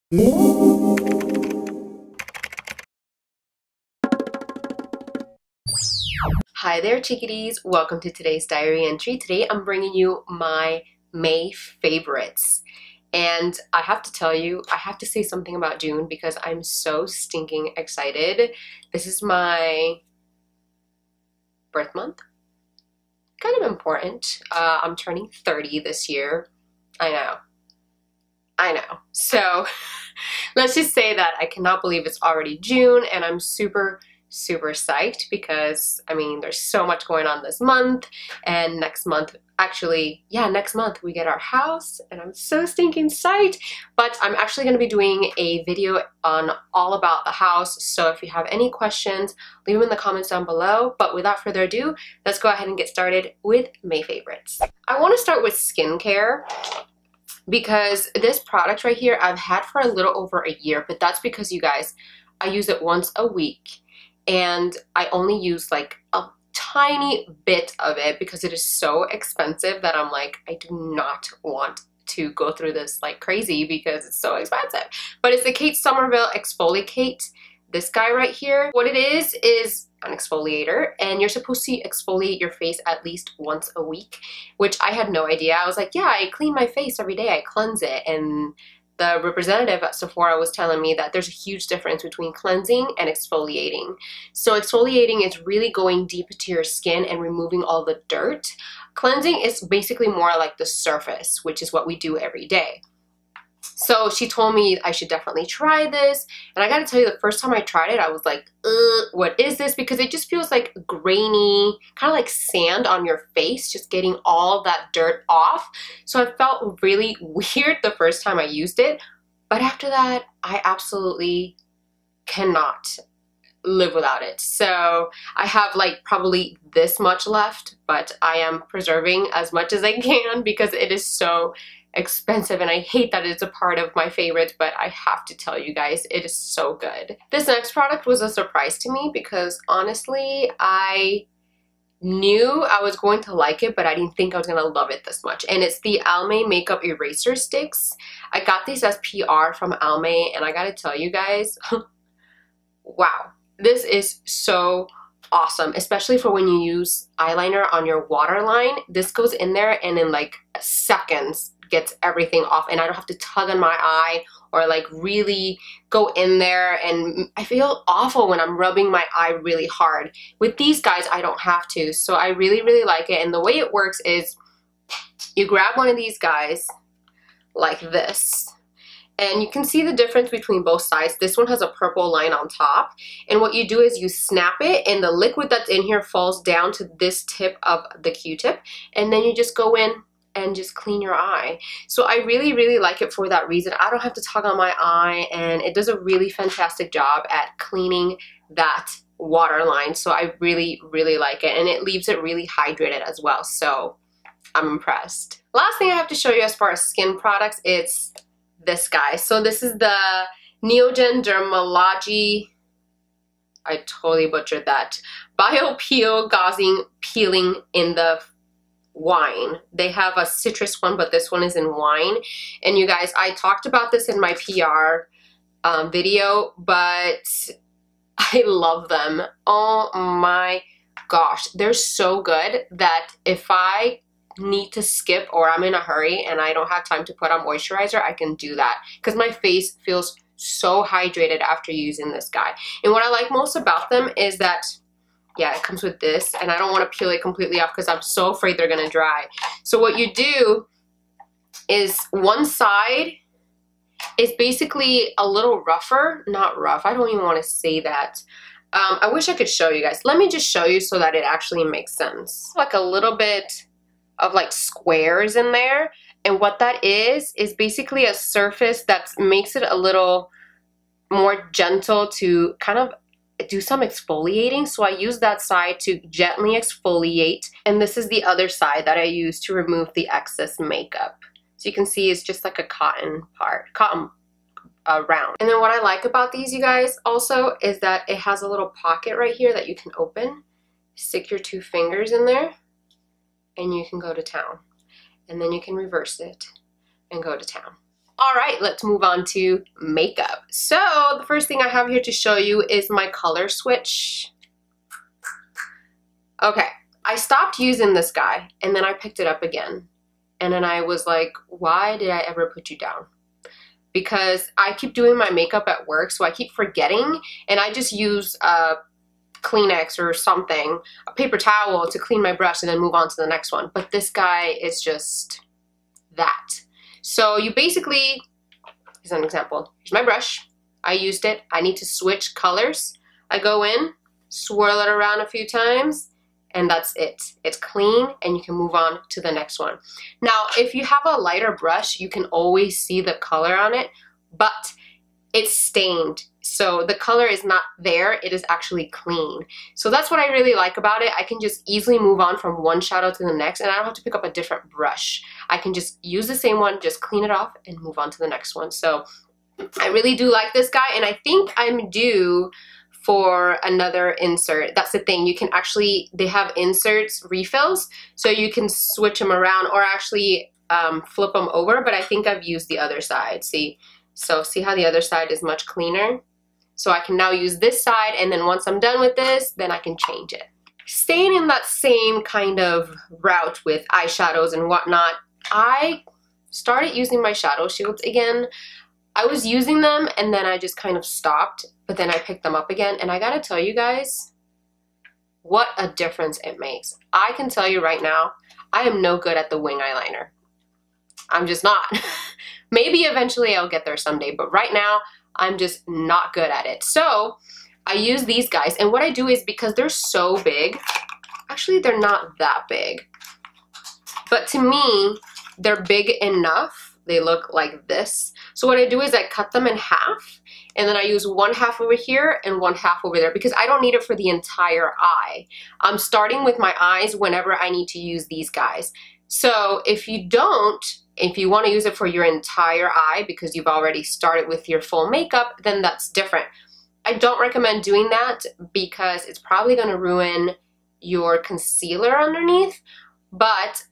Hi there, chickadees. Welcome to today's diary entry. Today I'm bringing you my May favorites. And I have to tell you, I have to say something about June because I'm so stinking excited. This is my birth month. Kind of important. I'm turning 30 this year. I know. So let's just say that I cannot believe it's already June, and I'm super psyched because I mean there's so much going on this month, and next month we get our house and I'm so stinking psyched. But I'm actually going to be doing a video on all about the house, so if you have any questions, leave them in the comments down below. But without further ado, let's go ahead and get started with May favorites. I want to start with skincare, because this product right here I've had for a little over a year, but that's because, you guys, I use it once a week and I only use like a tiny bit of it because it is so expensive that I'm like, I do not want to go through this like crazy because it's so expensive. But it's the Kate Somerville Exfoliate. This guy right here, what it is an exfoliator, and you're supposed to exfoliate your face at least once a week, which I had no idea. I was like, yeah, I clean my face every day, I cleanse it. And the representative at Sephora was telling me that there's a huge difference between cleansing and exfoliating. So exfoliating is really going deep into your skin and removing all the dirt. Cleansing is basically more like the surface, which is what we do every day. So she told me I should definitely try this, and I gotta tell you, the first time I tried it I was like, what is this? Because it just feels like grainy, kind of like sand on your face, just getting all that dirt off. So I felt really weird the first time I used it, but after that I absolutely cannot live without it. So I have like probably this much left, but I am preserving as much as I can because it is so expensive, and I hate that it's a part of my favorites, but I have to tell you guys, it is so good. This next product was a surprise to me because honestly I knew I was going to like it, but I didn't think I was going to love it this much. And it's the Almay Makeup Eraser Sticks. I got these as PR from Almay, and I gotta tell you guys, wow, this is so awesome, especially for when you use eyeliner on your waterline. This goes in there and in like seconds gets everything off, and I don't have to tug on my eye or like really go in there, and I feel awful when I'm rubbing my eye really hard. With these guys I don't have to, so I really like it. And the way it works is you grab one of these guys like this, and you can see the difference between both sides. This one has a purple line on top, and what you do is you snap it and the liquid that's in here falls down to this tip of the Q-tip, and then you just go in and just clean your eye. So I really like it for that reason. I don't have to tug on my eye, and it does a really fantastic job at cleaning that waterline. So I really like it, and it leaves it really hydrated as well. So I'm impressed. Last thing I have to show you as far as skin products, it's this guy. So this is the Neogen Dermalogy, I totally butchered that, Bio Peel Gauzy Peeling in the wine. They have a citrus one, but this one is in wine. And you guys, I talked about this in my PR video, but I love them. Oh my gosh, they're so good that if I need to skip or I'm in a hurry and I don't have time to put on moisturizer, I can do that because my face feels so hydrated after using this guy. And what I like most about them is that, yeah, it comes with this, and I don't want to peel it completely off because I'm so afraid they're gonna dry. So what you do is one side is basically a little rougher, not rough, I don't even want to say that. I wish I could show you guys. Let me just show you so that it actually makes sense. Like a little bit of like squares in there, and what that is basically a surface that makes it a little more gentle to kind of do some exfoliating. So I use that side to gently exfoliate, and this is the other side that I use to remove the excess makeup. So you can see it's just like a cotton round. And then what I like about these, you guys, also is that it has a little pocket right here that you can open, stick your 2 fingers in there, and you can go to town. And then you can reverse it and go to town. All right, let's move on to makeup. So the first thing I have here to show you is my color switch. Okay, I stopped using this guy and then I picked it up again. And then I was like, why did I ever put you down? Because I keep doing my makeup at work, so I keep forgetting, and I just use a Kleenex or something, a paper towel to clean my brush and then move on to the next one. But this guy is just that. So you basically, here's an example. Here's my brush. I used it. I need to switch colors. I go in, swirl it around a few times, and that's it. It's clean and you can move on to the next one. Now, if you have a lighter brush, you can always see the color on it, but it's stained. So the color is not there, it is actually clean. So that's what I really like about it. I can just easily move on from one shadow to the next, and I don't have to pick up a different brush. I can just use the same one, just clean it off and move on to the next one. So I really do like this guy, and I think I'm due for another insert. That's the thing, you can actually, they have inserts, refills, so you can switch them around or actually flip them over, but I think I've used the other side. See how the other side is much cleaner? So I can now use this side, and then once I'm done with this, then I can change it. Staying in that same kind of route with eyeshadows and whatnot, I started using my shadow shields again. I was using them and then I just kind of stopped, but then I picked them up again, and I gotta tell you guys, what a difference it makes. I can tell you right now, I am no good at the wing eyeliner. I'm just not. Maybe eventually I'll get there someday, but right now, I'm just not good at it. So I use these guys, and what I do is, because they're so big, actually they're not that big, but to me, they're big enough. They look like this. So what I do is I cut them in half, and then I use one half over here and one half over there, because I don't need it for the entire eye. I'm starting with my eyes whenever I need to use these guys. So if you want to use it for your entire eye because you've already started with your full makeup, then that's different. I don't recommend doing that because it's probably going to ruin your concealer underneath, but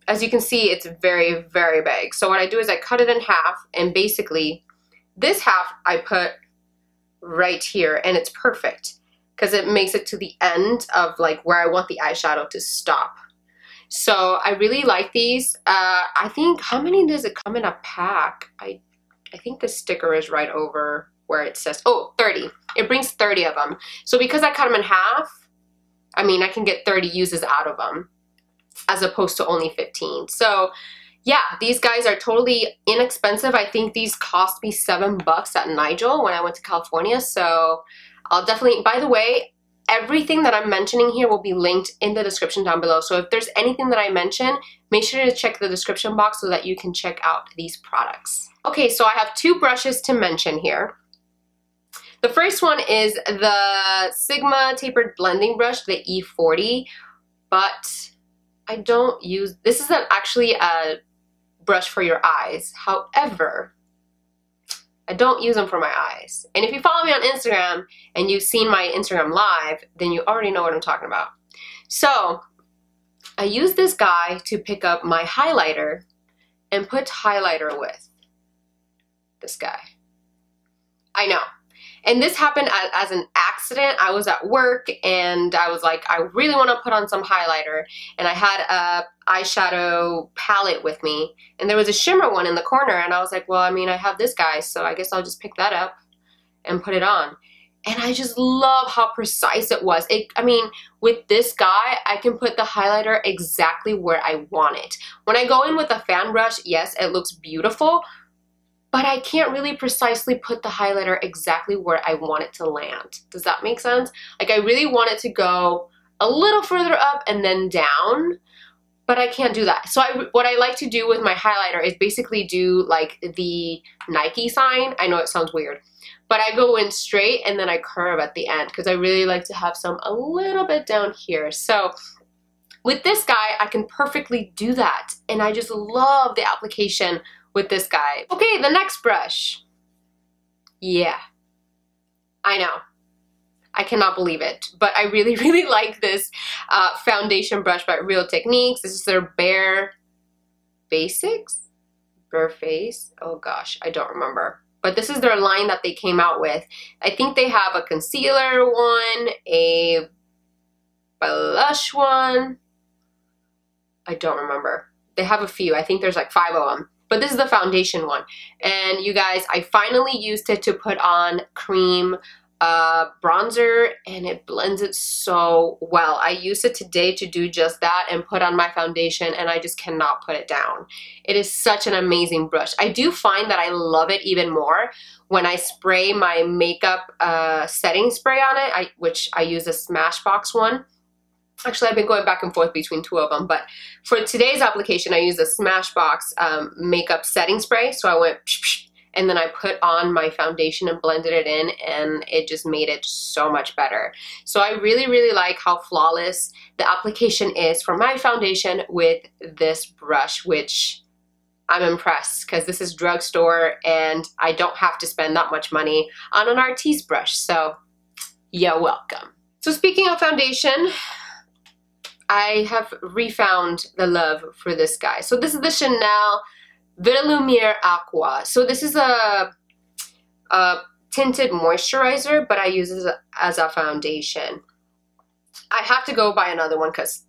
as you can see, it's very, very big. So what I do is I cut it in half, and basically this half I put right here, and it's perfect because it makes it to the end of like where I want the eyeshadow to stop. So I really like these. I think, how many does it come in a pack? I think the sticker is right over where it says, oh, 30. It brings 30 of them. So because I cut them in half, I mean, I can get 30 uses out of them as opposed to only 15. So yeah, these guys are totally inexpensive. I think these cost me $7 at Nigel when I went to California. So I'll definitely, by the way, everything that I'm mentioning here will be linked in the description down below. So if there's anything that I mention, make sure to check the description box so that you can check out these products. Okay, so I have two brushes to mention here. The first one is the Sigma Tapered Blending Brush, the E40, but I don't use, this isn't actually a brush for your eyes. However, I don't use them for my eyes. And if you follow me on Instagram and you've seen my Instagram live, then you already know what I'm talking about. So I use this guy to pick up my highlighter and put highlighter with this guy. I know. And this happened as an accident. I was at work and I was like, I really want to put on some highlighter. And I had a eyeshadow palette with me. And there was a shimmer one in the corner. And I was like, well, I mean, I have this guy, so I guess I'll just pick that up and put it on. And I just love how precise it was. I mean, with this guy, I can put the highlighter exactly where I want it. When I go in with a fan brush, yes, it looks beautiful, but I can't really precisely put the highlighter exactly where I want it to land. Does that make sense? Like, I really want it to go a little further up and then down, but I can't do that. So what I like to do with my highlighter is basically do like the Nike sign. I know it sounds weird, but I go in straight and then I curve at the end because I really like to have some a little bit down here. So with this guy, I can perfectly do that. And I just love the application with this guy. Okay, the next brush. Yeah, I know. I cannot believe it, but I really, really like this foundation brush by Real Techniques. This is their Bare Basics. Bare Face. Oh gosh, I don't remember. But this is their line that they came out with. I think they have a concealer one, a blush one. I don't remember. They have a few. I think there's like 5 of them. But this is the foundation one. And you guys, I finally used it to put on cream bronzer, and it blends it so well. I used it today to do just that and put on my foundation, and I just cannot put it down. It is such an amazing brush. I do find that I love it even more when I spray my makeup setting spray on it, which I use a Smashbox one. Actually, I've been going back and forth between 2 of them, but for today's application, I used a Smashbox makeup setting spray. So I went psh, psh, and then I put on my foundation and blended it in, and it just made it so much better. So I really, really like how flawless the application is for my foundation with this brush, which I'm impressed because this is drugstore and I don't have to spend that much money on an Artiste brush. So you're welcome. So speaking of foundation, I have refound the love for this guy. So this is the Chanel Vita Lumiere Aqua. So this is a tinted moisturizer, but I use it as a foundation. I have to go buy another one because,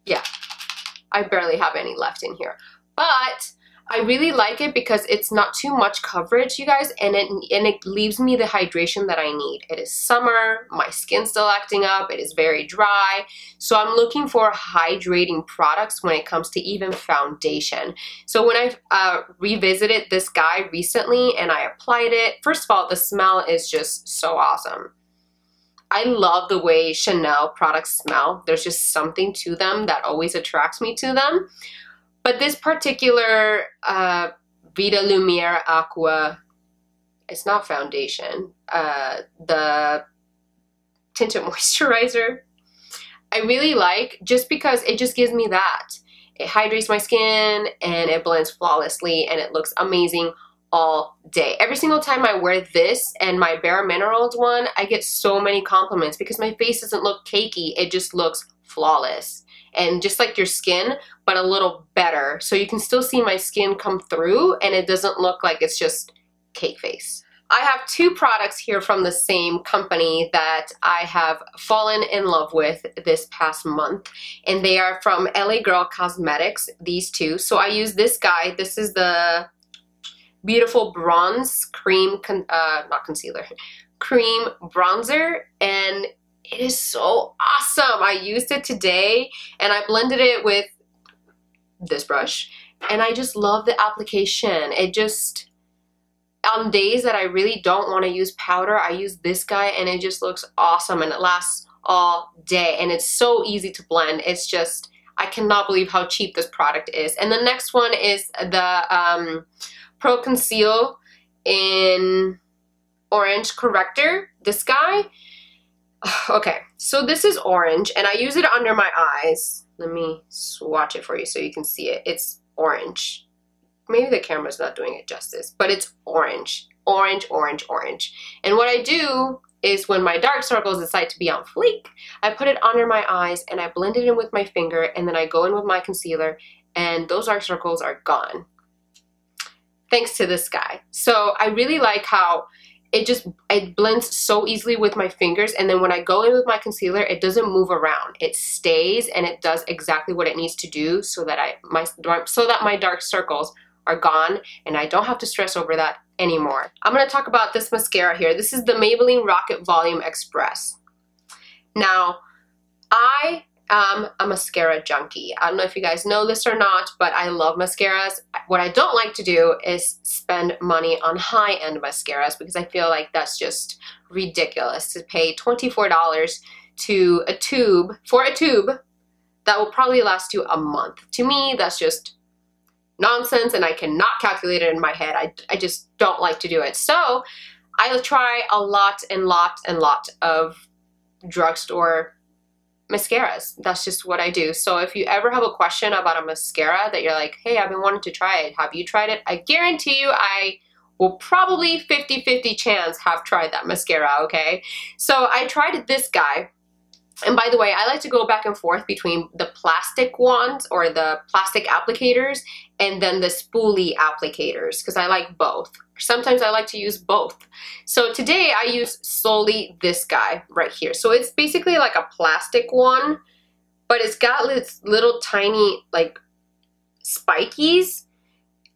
yeah, I barely have any left in here. But I really like it because it's not too much coverage, you guys, and it leaves me the hydration that I need. It is summer, my skin's still acting up, it is very dry, so I'm looking for hydrating products when it comes to even foundation. So when I revisited this guy recently and I applied it, first of all, the smell is just so awesome. I love the way Chanel products smell. There's just something to them that always attracts me to them. But this particular Vita Lumiere Aqua, it's not foundation, the tinted moisturizer, I really like just because it just gives me that. It hydrates my skin and it blends flawlessly and it looks amazing all day. Every single time I wear this and my Bare Minerals one, I get so many compliments because my face doesn't look cakey, it just looks flawless. And just like your skin, but a little better. So you can still see my skin come through and it doesn't look like it's just cake face. I have 2 products here from the same company that I have fallen in love with this past month. And they are from LA Girl Cosmetics, these 2. So I use this guy. This is the Beautiful Bronze Cream, not concealer, cream bronzer. And it is so awesome. I used it today and I blended it with this brush and I just love the application. It just, on days that I really don't want to use powder, I use this guy and it just looks awesome and it lasts all day and it's so easy to blend. It's just, I cannot believe how cheap this product is. And the next one is the Pro Conceal in Orange Corrector. This guy. Okay, so this is orange and I use it under my eyes. Let me swatch it for you so you can see it. It's orange. Maybe the camera's not doing it justice, but it's orange. Orange, orange, orange. And what I do is when my dark circles decide to be on fleek, I put it under my eyes and I blend it in with my finger and then I go in with my concealer and those dark circles are gone. Thanks to this guy. So I really like how it blends so easily with my fingers, and then when I go in with my concealer, it doesn't move around. It stays and it does exactly what it needs to do so that my dark circles are gone and I don't have to stress over that anymore. I'm going to talk about this mascara here. This is the Maybelline Rocket Volume Express. Now, I am a mascara junkie. I don't know if you guys know this or not, but I love mascaras. What I don't like to do is spend money on high-end mascaras because I feel like that's just ridiculous to pay $24 to a tube, for a tube that will probably last you a month. To me, that's just nonsense and I cannot calculate it in my head. I just don't like to do it. So I'll try a lot of drugstore mascaras. That's just what I do. So if you ever have a question about a mascara that you're like, hey, I've been wanting to try it, have you tried it? I guarantee you I will probably 50-50 chance have tried that mascara, okay? So I tried this guy And by the way, I like to go back and forth between the plastic ones or the plastic applicators and then the spoolie applicators because I like both. Sometimes I like to use both. So today I use solely this guy right here. So it's basically like a plastic one, but it's got this little tiny like spikies.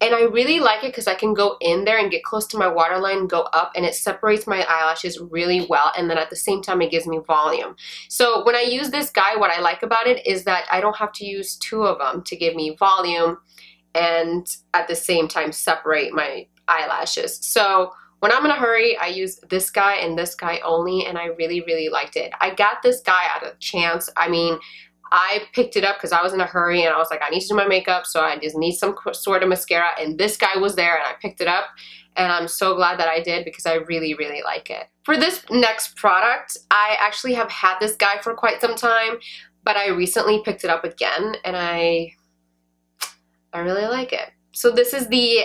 And I really like it because I can go in there and get close to my waterline and go up, and it separates my eyelashes really well, and then at the same time it gives me volume. So when I use this guy, what I like about it is that I don't have to use two of them to give me volume and at the same time separate my eyelashes. So when I'm in a hurry, I use this guy and this guy only, and I really, really liked it. I got this guy at a chance. I mean, I picked it up because I was in a hurry and I was like, I need to do my makeup, so I just need some sort of mascara, and this guy was there and I picked it up, and I'm so glad that I did because I really, really like it. For this next product, I actually have had this guy for quite some time, but I recently picked it up again and I really like it. So this is the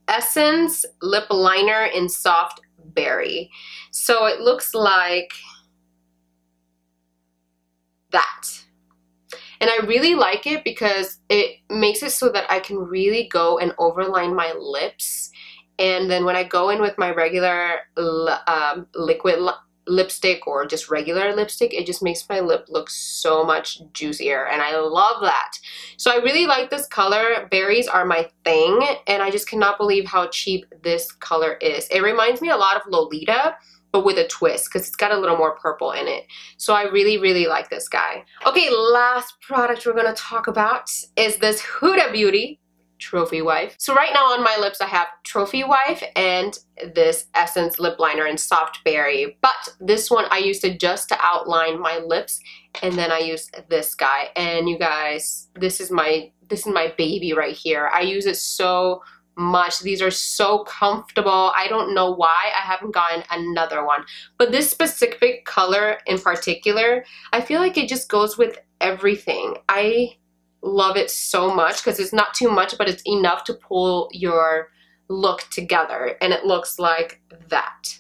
Essence Lip Liner in Soft Berry. So it looks like that. And I really like it because it makes it so that I can really go and overline my lips. And then when I go in with my regular liquid lipstick or just regular lipstick, it just makes my lip look so much juicier, and I love that. So I really like this color. Berries are my thing, and I just cannot believe how cheap this color is. It reminds me a lot of Lolita, but with a twist because it's got a little more purple in it. So I really, really like this guy. Okay, last product we're gonna talk about is this Huda Beauty Trophy Wife. So right now on my lips I have Trophy Wife and this Essence Lip Liner in Soft Berry, but this one I used it just to outline my lips, and then I used this guy. And you guys, this is my baby right here. I use it so much. These are so comfortable. I don't know why I haven't gotten another one, but this specific color in particular, I feel like it just goes with everything. I love it so much because it's not too much, but it's enough to pull your look together, and it looks like that.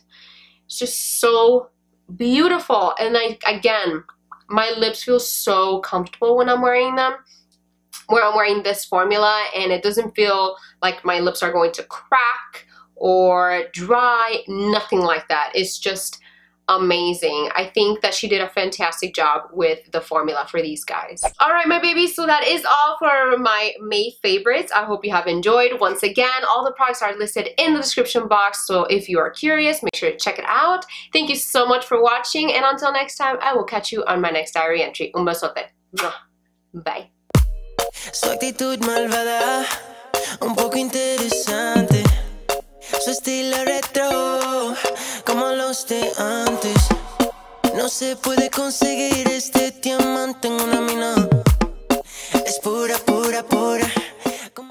It's just so beautiful, and again, my lips feel so comfortable when I'm wearing them. Where I'm wearing this formula, and it doesn't feel like my lips are going to crack or dry, nothing like that. It's just amazing. I think that she did a fantastic job with the formula for these guys. All right, my babies, so that is all for my May favorites. I hope you have enjoyed. Once again, all the products are listed in the description box, so if you are curious, make sure to check it out. Thank you so much for watching, and until next time, I will catch you on my next diary entry. Un besote. Bye. Su actitud malvada, un poco interesante. Su estilo retro, como los de antes. No se puede conseguir este diamante en una mina.